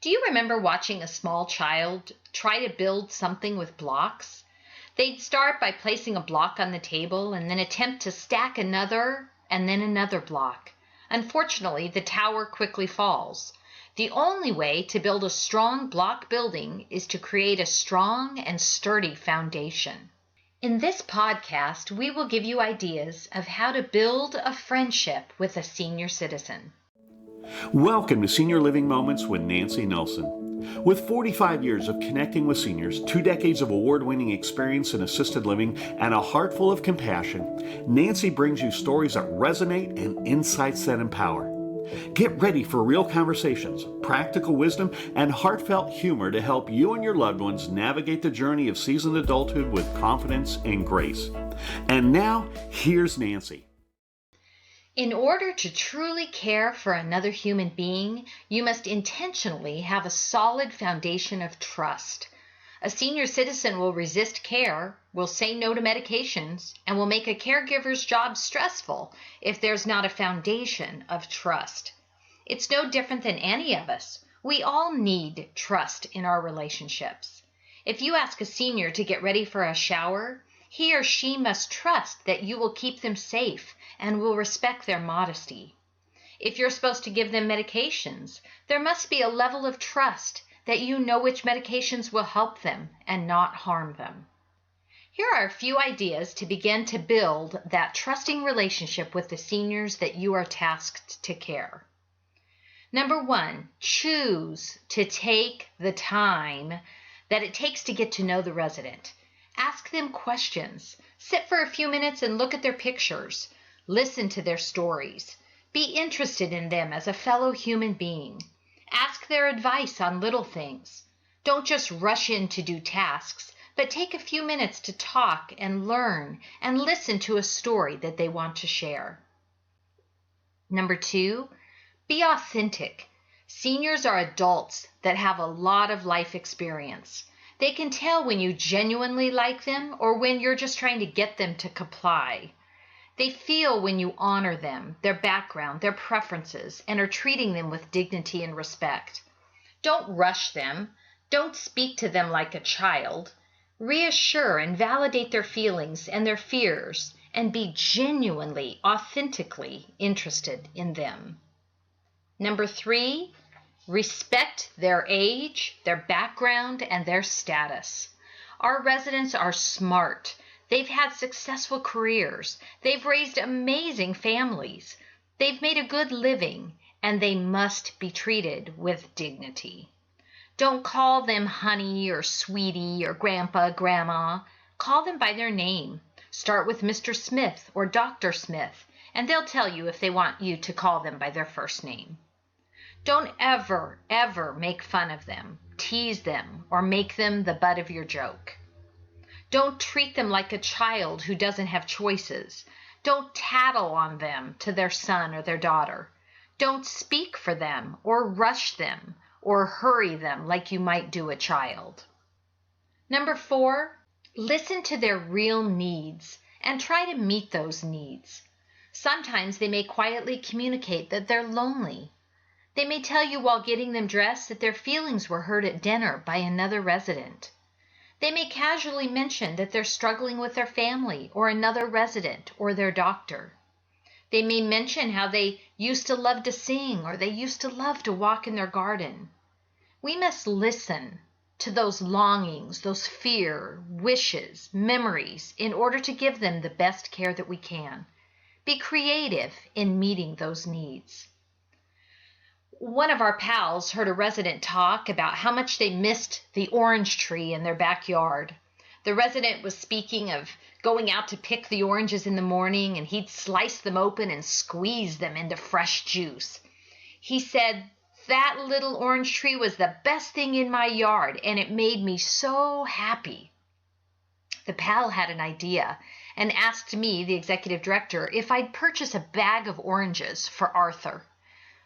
Do you remember watching a small child try to build something with blocks? They'd start by placing a block on the table and then attempt to stack another and then another block. Unfortunately, the tower quickly falls. The only way to build a strong block building is to create a strong and sturdy foundation. In this podcast, we will give you ideas of how to build a friendship with a senior citizen. Welcome to Senior Living Moments with Nancy Nelson. With 45 years of connecting with seniors, 2 decades of award-winning experience in assisted living, and a heart full of compassion, Nancy brings you stories that resonate and insights that empower. Get ready for real conversations, practical wisdom, and heartfelt humor to help you and your loved ones navigate the journey of seasoned adulthood with confidence and grace. And now, here's Nancy. In order to truly care for another human being, you must intentionally have a solid foundation of trust. A senior citizen will resist care, will say no to medications, and will make a caregiver's job stressful if there's not a foundation of trust. It's no different than any of us. We all need trust in our relationships. If you ask a senior to get ready for a shower, he or she must trust that you will keep them safe and will respect their modesty. If you're supposed to give them medications, there must be a level of trust that you know which medications will help them and not harm them. Here are a few ideas to begin to build that trusting relationship with the seniors that you are tasked to care. Number 1, choose to take the time that it takes to get to know the resident. Ask them questions. Sit for a few minutes and look at their pictures. Listen to their stories. Be interested in them as a fellow human being. Ask their advice on little things. Don't just rush in to do tasks, but take a few minutes to talk and learn and listen to a story that they want to share. Number 2, be authentic. Seniors are adults that have a lot of life experience. They can tell when you genuinely like them or when you're just trying to get them to comply. They feel when you honor them, their background, their preferences, and are treating them with dignity and respect. Don't rush them. Don't speak to them like a child. Reassure and validate their feelings and their fears, and be genuinely, authentically interested in them. Number 3, respect their age, their background, and their status. Our residents are smart. They've had successful careers. They've raised amazing families. They've made a good living, and they must be treated with dignity. Don't call them honey or sweetie or grandpa, grandma. Call them by their name. Start with Mr. Smith or Dr. Smith, and they'll tell you if they want you to call them by their first name. Don't ever, ever make fun of them, tease them, or make them the butt of your joke. Don't treat them like a child who doesn't have choices. Don't tattle on them to their son or their daughter. Don't speak for them or rush them or hurry them like you might do a child. Number 4, listen to their real needs and try to meet those needs. Sometimes they may quietly communicate that they're lonely. They may tell you while getting them dressed that their feelings were hurt at dinner by another resident. They may casually mention that they're struggling with their family or another resident or their doctor. They may mention how they used to love to sing or they used to love to walk in their garden. We must listen to those longings, those fear, wishes, memories in order to give them the best care that we can. Be creative in meeting those needs. One of our pals heard a resident talk about how much they missed the orange tree in their backyard. The resident was speaking of going out to pick the oranges in the morning, and he'd slice them open and squeeze them into fresh juice. He said, "That little orange tree was the best thing in my yard, and it made me so happy." The pal had an idea and asked me, the executive director, if I'd purchase a bag of oranges for Arthur.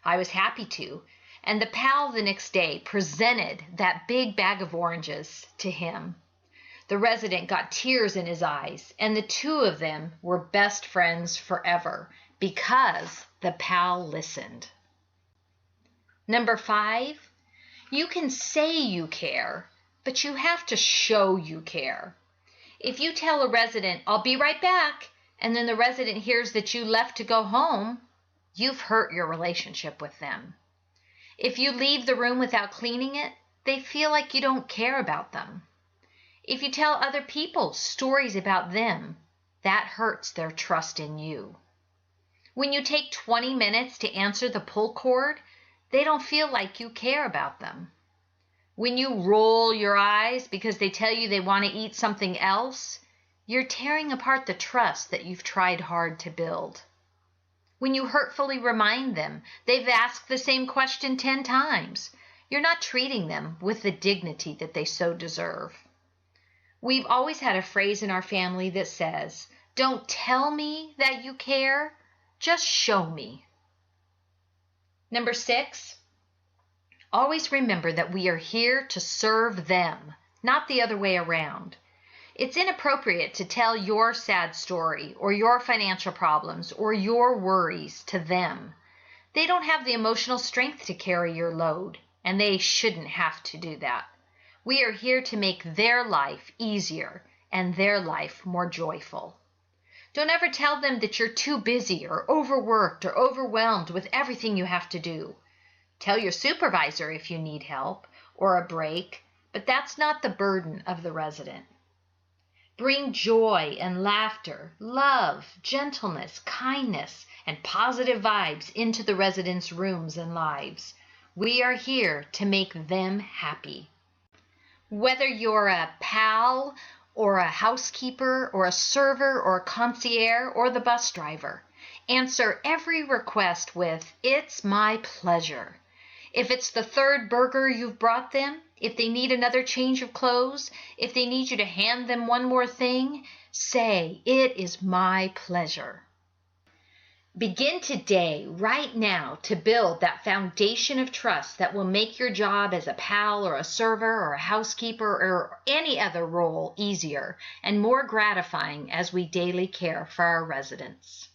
I was happy to, and the pal the next day presented that big bag of oranges to him. The resident got tears in his eyes, and the two of them were best friends forever because the pal listened. Number 5, You can say you care, but you have to show you care. If you tell a resident, "I'll be right back," and then the resident hears that you left to go home, you've hurt your relationship with them. If you leave the room without cleaning it, they feel like you don't care about them. If you tell other people stories about them, that hurts their trust in you. When you take 20 minutes to answer the pull cord, they don't feel like you care about them. When you roll your eyes because they tell you they want to eat something else, you're tearing apart the trust that you've tried hard to build. When you hurtfully remind them they've asked the same question 10 times, you're not treating them with the dignity that they so deserve. We've always had a phrase in our family that says, "Don't tell me that you care, just show me." Number 6, always remember that we are here to serve them, not the other way around. It's inappropriate to tell your sad story or your financial problems or your worries to them. They don't have the emotional strength to carry your load, and they shouldn't have to do that. We are here to make their life easier and their life more joyful. Don't ever tell them that you're too busy or overworked or overwhelmed with everything you have to do. Tell your supervisor if you need help or a break, but that's not the burden of the resident. Bring joy and laughter, love, gentleness, kindness, and positive vibes into the residents' rooms and lives. We are here to make them happy. Whether you're a pal or a housekeeper or a server or a concierge or the bus driver, answer every request with, "It's my pleasure." If it's the third burger you've brought them, if they need another change of clothes, if they need you to hand them one more thing, say, "It is my pleasure." Begin today, right now, to build that foundation of trust that will make your job as a pal or a server or a housekeeper or any other role easier and more gratifying as we daily care for our residents.